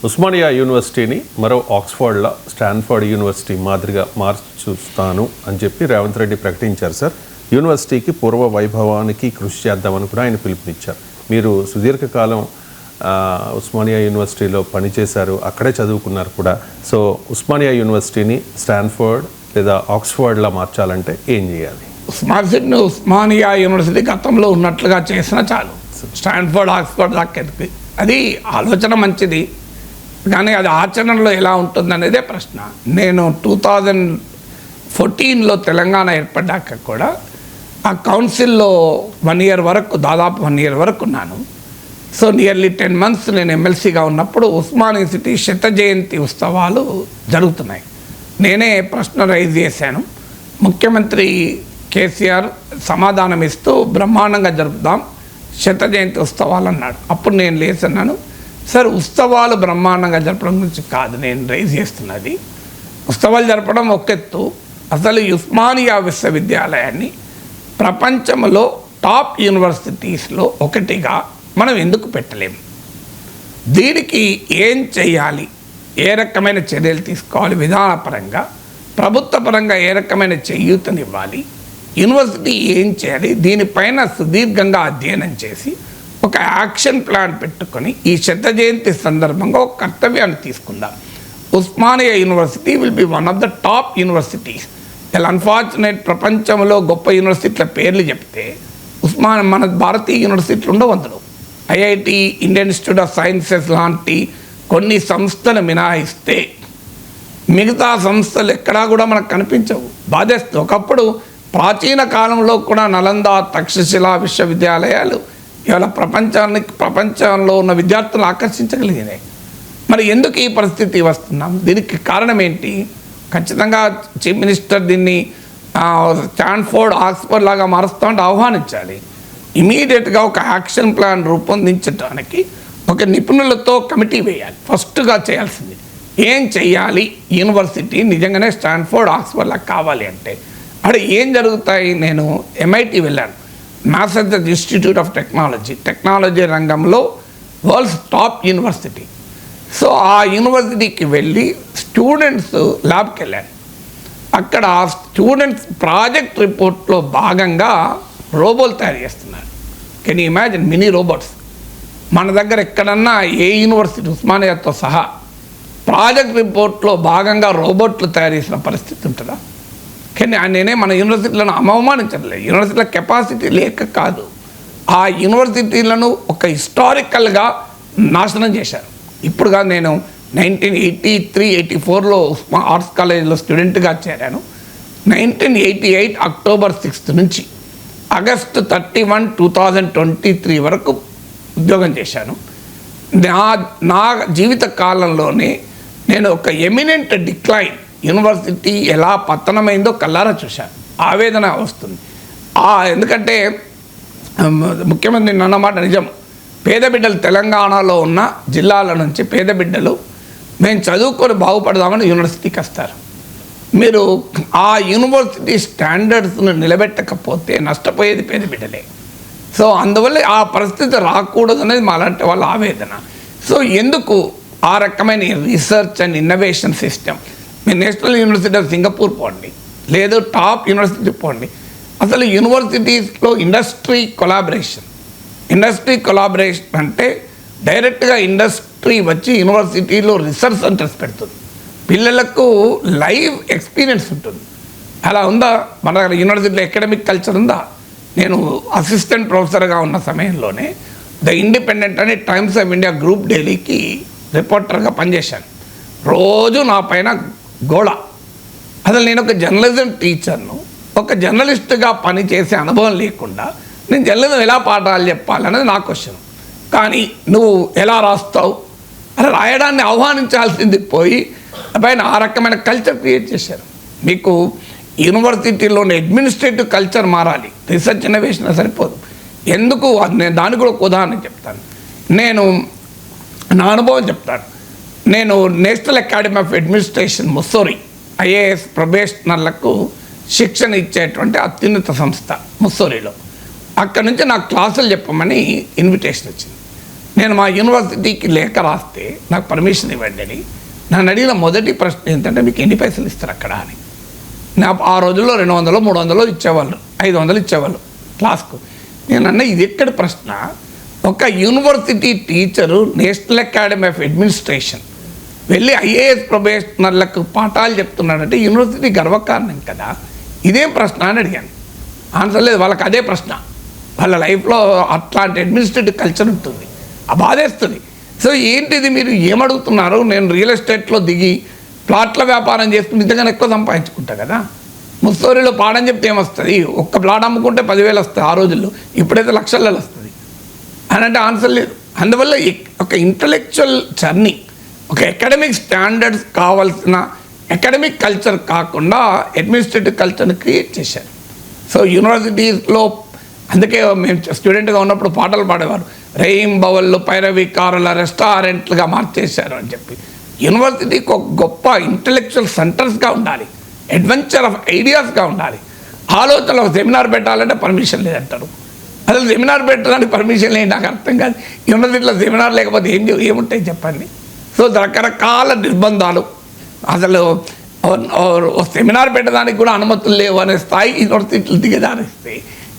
ఉస్మానియా యూనివర్సిటీని మరో ఆక్స్ఫర్డ్లా Stanford university మాదిరిగా మార్చుస్తాను అని చెప్పి రేవంత్ రెడ్డి ప్రకటించారు సార్. యూనివర్సిటీకి పూర్వ వైభవానికి కృషి చేద్దామని కూడా ఆయన పిలుపునిచ్చారు. మీరు సుదీర్ఘకాలం ఉస్మానియా యూనివర్సిటీలో పనిచేశారు, అక్కడే చదువుకున్నారు కూడా. సో ఉస్మానియా యూనివర్సిటీని స్టాన్ఫర్డ్ లేదా ఆక్స్ఫర్డ్లా మార్చాలంటే ఏం చేయాలి? ఉస్మానియా యూనివర్సిటీ గతంలో ఉన్నట్లుగా చేసినా చాలు. స్టాన్ఫర్డ్ ఆక్స్ఫర్డ్ దాకా అది ఆలోచన మంచిది, కానీ అది ఆచరణలో ఎలా ఉంటుందనేదే ప్రశ్న. నేను 2014లో తెలంగాణ ఏర్పడ్డాక కూడా ఆ కౌన్సిల్లో 1 year వరకు, దాదాపు 1 year వరకు ఉన్నాను. సో నియర్లీ 10 months నేను ఎమ్మెల్సీగా ఉన్నప్పుడు ఉస్మాన్ యూనివర్సిటీ 100వ జయంతి ఉత్సవాలు జరుగుతున్నాయి. నేనే ప్రశ్న రైజ్ చేశాను. ముఖ్యమంత్రి కేసీఆర్ సమాధానం ఇస్తూ బ్రహ్మాండంగా జరుపుదాం 100వ జయంతి ఉత్సవాలు అన్నాడు. అప్పుడు నేను లేసన్నాను, సార్ ఉత్సవాలు బ్రహ్మాండంగా జరపడం గురించి కాదు నేను రైజ్ చేస్తున్నది. ఉత్సవాలు జరపడం ఒక ఎత్తు, అసలు ఉస్మానియా విశ్వవిద్యాలయాన్ని ప్రపంచంలో టాప్ యూనివర్సిటీస్లో ఒకటిగా మనం ఎందుకు పెట్టలేము? దీనికి ఏం చేయాలి, ఏ రకమైన చర్యలు తీసుకోవాలి, విధానపరంగా ప్రభుత్వ పరంగా ఏ రకమైన చేయూతనివ్వాలి, యూనివర్సిటీ ఏం చేయాలి, దీనిపైన సుదీర్ఘంగా అధ్యయనం చేసి ఒక యాక్షన్ ప్లాన్ పెట్టుకొని ఈ 100వ జయంతి సందర్భంగా ఒక కర్తవ్యాన్ని తీసుకుందాం. Osmania university will be one of the top universities. ఇలా అన్ఫార్చునేట్ ప్రపంచంలో గొప్ప యూనివర్సిటీల పేర్లు చెప్తే మన భారతీయ యూనివర్సిటీలు ఉండవు. అందులో IIT, Indian institute of sciences లాంటి కొన్ని సంస్థలు మినహాయిస్తే మిగతా సంస్థలు ఎక్కడా కూడా మనకు కనిపించవు. బాధేస్తుంది. ఒకప్పుడు ప్రాచీన కాలంలో కూడా నలంద, తక్షశిల విశ్వవిద్యాలయాలు ఇవాళ ప్రపంచంలో ఉన్న విద్యార్థులను ఆకర్షించగలిగినాయి. మరి ఎందుకు ఈ పరిస్థితి వస్తున్నాం? దీనికి కారణం ఏంటి? ఖచ్చితంగా చీఫ్ మినిస్టర్ దీన్ని స్టాన్ఫర్డ్, ఆక్స్ఫర్డ్ లాగా మారుస్తామంటే ఆహ్వానించాలి. ఇమీడియట్గా ఒక యాక్షన్ ప్లాన్ రూపొందించడానికి ఒక నిపుణులతో కమిటీ వేయాలి. ఫస్ట్గా చేయాల్సింది ఏం చెయ్యాలి, యూనివర్సిటీ నిజంగానే స్టాన్ఫర్డ్, ఆక్స్ఫర్డ్ లాగా కావాలి అంటే అక్కడ ఏం జరుగుతాయి? నేను MIT వెళ్ళాను, మ్యాసచ్యూసెట్స్ ఇన్స్టిట్యూట్ ఆఫ్ టెక్నాలజీ రంగంలో వరల్డ్స్ టాప్ యూనివర్సిటీ. సో ఆ యూనివర్సిటీకి వెళ్ళి స్టూడెంట్స్ ల్యాబ్కి వెళ్ళాను. అక్కడ స్టూడెంట్స్ ప్రాజెక్ట్ రిపోర్ట్లో భాగంగా రోబోలు తయారు చేస్తున్నారు. Can you imagine? Mini robots. మన దగ్గర ఎక్కడన్నా ఏ యూనివర్సిటీ ఉస్మానియాతో సహా ప్రాజెక్ట్ రిపోర్ట్లో భాగంగా రోబోట్లు తయారు చేసిన పరిస్థితి ఉంటుందా? కానీ నేనే మన యూనివర్సిటీలను అవమానించట్లేదు. యూనివర్సిటీల కెపాసిటీ లేక కాదు, ఆ యూనివర్సిటీలను ఒక హిస్టారికల్గా నాశనం చేశారు. ఇప్పుడు కాదు, నేను 1983-84లో ఆర్ట్స్ కాలేజీలో స్టూడెంట్గా చేరాను. 1988 October 6th నుంచి August 31, 2023 వరకు ఉద్యోగం చేశాను. నా జీవిత కాలంలోనే నేను ఒక ఎమినెంట్ డిక్లైన్, యూనివర్సిటీ ఎలా పతనమైందో కల్లారా చూశాను. ఆవేదన వస్తుంది. ఎందుకంటే ముఖ్యమంత్రి అన్నమాట నిజం. పేద బిడ్డలు, తెలంగాణలో ఉన్న జిల్లాల నుంచి పేద బిడ్డలు మేము చదువుకొని బాగుపడదామని యూనివర్సిటీకి వస్తారు. మీరు ఆ యూనివర్సిటీ స్టాండర్డ్స్ను నిలబెట్టకపోతే నష్టపోయేది పేద బిడ్డలే. సో అందువల్ల ఆ పరిస్థితి రాకూడదు అనేది మాలాంటి వాళ్ళ ఆవేదన. సో ఎందుకు ఆ రకమైన రీసెర్చ్ అండ్ ఇన్నోవేషన్ సిస్టమ్? మీరు నేషనల్ యూనివర్సిటీ ఆఫ్ సింగపూర్ పోండి, లేదు టాప్ యూనివర్సిటీ పోండి. అసలు యూనివర్సిటీస్లో ఇండస్ట్రీ కొలాబరేషన్ అంటే డైరెక్ట్గా ఇండస్ట్రీ వచ్చి యూనివర్సిటీలో రీసెర్చ్ సెంటర్స్ పెడుతుంది. పిల్లలకు లైవ్ ఎక్స్పీరియన్స్ ఉంటుంది. అలా ఉందా మన యూనివర్సిటీలో? అకాడమిక్ కల్చర్ ఉందా? నేను అసిస్టెంట్ ప్రొఫెసర్గా ఉన్న సమయంలోనే ద ఇండిపెండెంట్ అనే టైమ్స్ ఆఫ్ ఇండియా గ్రూప్ డైలీకి రిపోర్టర్గా పనిచేశాను. రోజు నా పైన గోళ. అసలు నేను ఒక జర్నలిజం టీచర్ను, ఒక జర్నలిస్ట్గా పనిచేసే అనుభవం లేకుండా నేను జర్నలిజం ఎలా పాఠాలు చెప్పాలన్నది నా క్వశ్చన్. కానీ నువ్వు ఎలా రాస్తావు అలా రాయడాన్ని ఆహ్వానించాల్సింది పోయి పైన ఆ రకమైన కల్చర్ క్రియేట్ చేశారు. మీకు యూనివర్సిటీలోని అడ్మినిస్ట్రేటివ్ కల్చర్ మారాలి, రీసెర్చ్ ఇన్నోవేషన్ సరిపోదు. ఎందుకు? నేను దానికి కూడా ఒక ఉదాహరణ చెప్తాను. నేను నా అనుభవం చెప్తాను. నేను national academy of administration, Mussoorie, IAS ప్రొబేషనర్లకు శిక్షణ ఇచ్చేటువంటి అత్యున్నత సంస్థ ముస్సోరీలో. అక్కడ నుంచి నాకు క్లాసులు చెప్పమని ఇన్విటేషన్ వచ్చింది. నేను మా యూనివర్సిటీకి లేఖ రాస్తే నాకు పర్మిషన్ ఇవ్వండి అని నన్ను అడిగిన మొదటి ప్రశ్న ఏంటంటే మీకు ఎన్ని పైసలు ఇస్తారు అక్కడ అని. ఆ రోజుల్లో 200 300 ఇచ్చేవాళ్ళు, 500 ఇచ్చేవాళ్ళు క్లాస్కు. నేను అన్న ఇది ఎక్కడి ప్రశ్న? ఒక university teacher national academy of administration వెళ్ళి ఐఏఎస్ ప్రొబేషనర్లకు పాఠాలు చెప్తున్నాడంటే యూనివర్సిటీ గర్వకారణం కదా, ఇదేం ప్రశ్న అని అడిగాను. ఆన్సర్ లేదు. వాళ్ళకి అదే ప్రశ్న. వాళ్ళ లైఫ్లో అట్లాంటి అడ్మినిస్ట్రేటివ్ కల్చర్ ఉంటుంది. ఆ బాధేస్తుంది. సో ఏంటిది మీరు ఏమడుగుతున్నారు? నేను రియల్ ఎస్టేట్లో దిగి ప్లాట్ల వ్యాపారం చేసుకుని నిజంగా ఎక్కువ సంపాదించుకుంటా కదా. ముస్తోరిలో పాఠం చెప్తే ఏమొస్తుంది? ఒక్క ప్లాట్ అమ్ముకుంటే 10,000 వస్తుంది ఆ రోజుల్లో, ఇప్పుడైతే లక్షలలో వస్తుంది అని అంటే ఆన్సర్ లేదు. అందువల్ల ఒక ఇంటలెక్చువల్ జర్నీ, ఒక అకాడమిక్ స్టాండర్డ్స్ కావాల్సిన అకాడమిక్ కల్చర్ కాకుండా అడ్మినిస్ట్రేటివ్ కల్చర్ని క్రియేట్ చేశారు. సో యూనివర్సిటీస్లో అందుకే మేము స్టూడెంట్గా ఉన్నప్పుడు పాటలు పాడేవారు, రెయిన్ బవళ్ళు పైరవికారుల రెస్టారెంట్లుగా మార్చేశారు అని చెప్పి. యూనివర్సిటీకి ఒక గొప్ప ఇంటలెక్చువల్ సెంటర్స్గా ఉండాలి, అడ్వెంచర్ ఆఫ్ ఐడియాస్గా ఉండాలి. ఆలోచనలో ఒక సెమినార్ పెట్టాలంటే పర్మిషన్ లేదంటారు. అసలు సెమినార్ పెట్టడానికి పర్మిషన్ లేదు, నాకు అర్థం కాదు. యూనివర్సిటీలో సెమినార్ లేకపోతే ఏముంటాయి చెప్పండి. సో రకరకాల నిర్బంధాలు, అసలు సెమినార్ పెట్టడానికి కూడా అనుమతులు లేవు అనే స్థాయి యూనివర్సిటీలు దిగజారిస్తే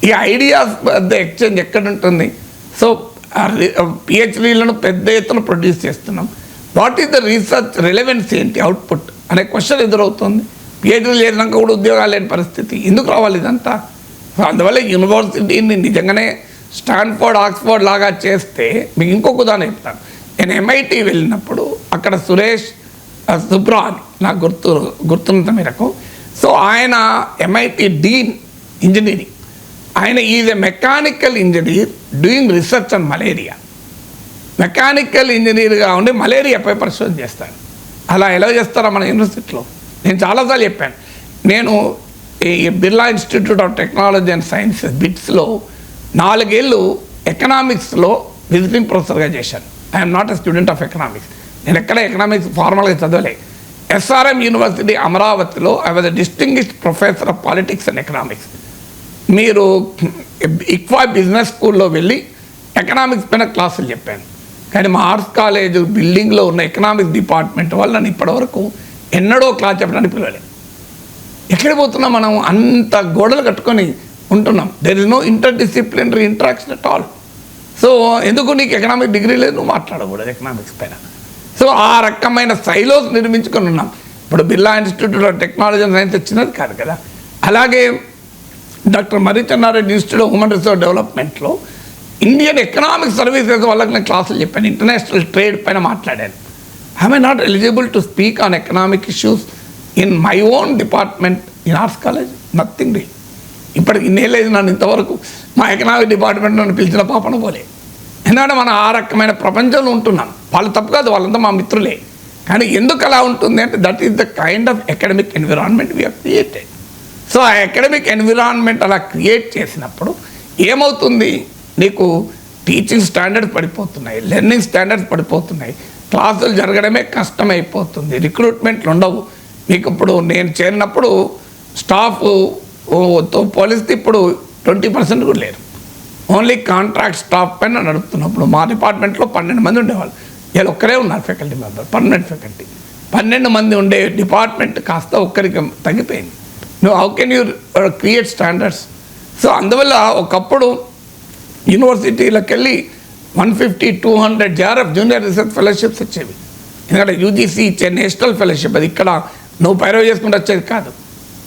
ఈ ఐడియాస్ ఎక్స్చేంజ్ ఎక్కడ ఉంటుంది? సో పిహెచ్డీలను పెద్ద ఎత్తున ప్రొడ్యూస్ చేస్తున్నాం. What is the research relevance ఏంటి, అవుట్పుట్ అనే క్వశ్చన్ ఎదురవుతుంది. పిహెచ్డీ లేనాక కూడా ఉద్యోగాలు లేని పరిస్థితి, ఎందుకు రావాలి ఇదంతా? సో అందువల్ల యూనివర్సిటీని నిజంగానే స్టాన్ఫోర్డ్ ఆక్స్ఫోర్డ్ లాగా చేస్తే, మీకు ఇంకొక ఉదాహరణ చెప్తాను. నేను ఎంఐటి వెళ్ళినప్పుడు అక్కడ సురేష్ సుబ్రా అని నాకు గుర్తున్నంత మేరకు, సో ఆయన ఎంఐటి డీన్ ఇంజనీరింగ్, ఆయన is a mechanical engineer doing research on malaria. Mechanical ఇంజనీర్గా ఉండి మలేరియాపై పరిశోధన చేస్తాడు. అలా ఎలా చేస్తారో మన యూనివర్సిటీలో? నేను చాలాసార్లు చెప్పాను. నేను ఈ Birla institute of technology and sciences బిట్స్లో 4 ఏళ్ళు ఎకనామిక్స్లో విజిటింగ్ ప్రొఫెసర్గా చేశాను. I'm not a student of economics. నేను ఎక్కడ ఎకనామిక్స్ ఫార్మల్గా చదవలే. ఎస్ఆర్ఎం యూనివర్సిటీ అమరావతిలో I was a distinguished professor of politics and economics. మీరు ఇక్వా బిజినెస్ స్కూల్లో వెళ్ళి ఎకనామిక్స్ పైన క్లాసులు చెప్పాను. కానీ మా ఆర్ట్స్ కాలేజ్ బిల్డింగ్లో ఉన్న ఎకనామిక్స్ డిపార్ట్మెంట్ వల్ల నన్ను ఇప్పటివరకు ఎన్నడో క్లాస్ చెప్పడానికి పిలవలేదు. ఎక్కడికి పోతున్నాం మనం? అంత గోడలు కట్టుకొని ఉంటున్నాం. There is no interdisciplinary interaction at all. So ఎందుకు నీకు ఎకనామిక్ డిగ్రీ లేదు, నువ్వు మాట్లాడకూడదు ఎకనామిక్స్ పైన. సో ఆ రకమైన సైలోస్ నిర్మించుకొని ఉన్నాం. ఇప్పుడు Birla institute of technology and science వచ్చినది కాదు కదా. అలాగే doctor Marri Chenna Reddy institute of human resource డెవలప్మెంట్లో ఇండియన్ ఎకనామిక్ సర్వీసెస్ వాళ్ళకి నేను క్లాసులు చెప్పాను, ఇంటర్నేషనల్ ట్రేడ్ పైన మాట్లాడాను. I may not eligible to speak on economic issues in my own department in arts college? Nothing రీ. ఇప్పటికి ఇన్నేలేదు నన్ను ఇంతవరకు మా ఎకనామిక్ డిపార్ట్మెంట్ నన్ను పిలిచిన పాపన పోలే. ఎందుకంటే మనం ఆ రకమైన ప్రపంచంలో ఉంటున్నాం. వాళ్ళు తప్పు కాదు, వాళ్ళంతా మా మిత్రులే. కానీ ఎందుకు అలా ఉంటుంది అంటే that is the kind of academic environment we have created. So ఆ ఎకడమిక్ ఎన్విరాన్మెంట్ అలా క్రియేట్ చేసినప్పుడు ఏమవుతుంది? నీకు టీచింగ్ స్టాండర్డ్స్ పడిపోతున్నాయి, లెర్నింగ్ స్టాండర్డ్స్ పడిపోతున్నాయి, క్లాసులు జరగడమే కష్టమైపోతుంది, రిక్రూట్మెంట్లు ఉండవు. మీకు ఇప్పుడు నేను చేరినప్పుడు స్టాఫ్తో పోలిస్తే ఇప్పుడు 20% కూడా లేరు. ఓన్లీ కాంట్రాక్ట్ స్టాఫ్ పైన నడుపుతున్నప్పుడు మా డిపార్ట్మెంట్లో 12 మంది ఉండేవాళ్ళు. వీళ్ళు ఒక్కరే ఉన్నారు ఫ్యాకల్టీ మెంబర్, పర్మనెంట్ ఫ్యాకల్టీ. 12 మంది ఉండే డిపార్ట్మెంట్ కాస్త ఒక్కరికి తగ్గిపోయింది. నువ్వు how can you create standards? So అందువల్ల ఒకప్పుడు యూనివర్సిటీలకు వెళ్ళి 150-200 JRF జూనియర్ రీసెర్చ్ ఫెలోషిప్స్ వచ్చేవి. ఎందుకంటే యూజీసీ ఇచ్చే నేషనల్ ఫెలోషిప్ అది ఇక్కడ నువ్వు పైరవ్ చేసుకుంటూ వచ్చేది కాదు.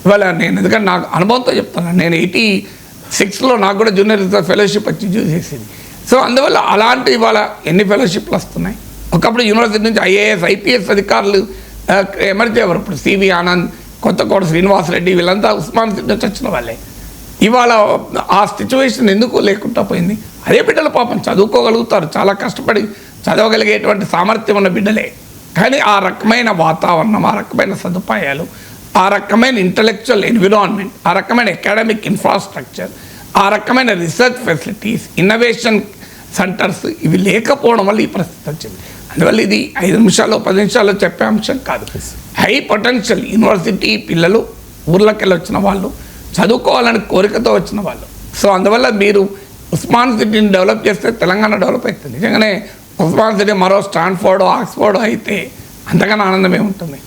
ఇవాళ నేను ఎందుకంటే నాకు అనుభవంతో చెప్తాను, నేను 86లో నాకు కూడా జూనియర్ రీసెర్చ్ ఫెలోషిప్ వచ్చి చేసింది. సో అందువల్ల అలాంటి ఇవాళ ఎన్ని ఫెలోషిప్లు వస్తున్నాయి. ఒకప్పుడు యూనివర్సిటీ నుంచి IAS IPS అధికారులు ఎమర్జ్ అయ్యేవారు. ఇప్పుడు సివి ఆనంద్, కొత్తకోట శ్రీనివాసరెడ్డి వీళ్ళంతా ఉస్మాన్ నుంచి వచ్చిన వాళ్ళే. ఇవాళ ఆ సిచ్యువేషన్ ఎందుకు లేకుండా పోయింది? అదే బిడ్డలు పాపం చదువుకోగలుగుతారు, చాలా కష్టపడి చదవగలిగేటువంటి సామర్థ్యం ఉన్న బిడ్డలే. కానీ ఆ రకమైన వాతావరణం, ఆ రకమైన సదుపాయాలు, ఆ రకమైన ఇంటలెక్చువల్ ఎన్విరాన్మెంట్, ఆ రకమైన అకాడమిక్ ఇన్ఫ్రాస్ట్రక్చర్, ఆ రకమైన రీసెర్చ్ ఫెసిలిటీస్, ఇన్నోవేషన్ సెంటర్స్ ఇవి లేకపోవడం వల్ల ఈ పరిస్థితి వచ్చింది. అందువల్ల ఇది 5 నిమిషాల్లో 10 నిమిషాల్లో చెప్పే అంశం కాదు. హై పొటెన్షియల్ యూనివర్సిటీ పిల్లలు, ఊర్లకెళ్ళి వచ్చిన వాళ్ళు, చదువుకోవాలని కోరికతో వచ్చిన వాళ్ళు. సో అందువల్ల మీరు ఉస్మాన్ సిటీని డెవలప్ చేస్తే తెలంగాణ డెవలప్ అవుతుంది. నిజంగానే ఉస్మాన్ సిటీ మరో స్టాన్ఫోర్డ్ ఆక్స్ఫోర్డ్ అయితే అంతకన్నా ఆనందమే ఉంటుంది.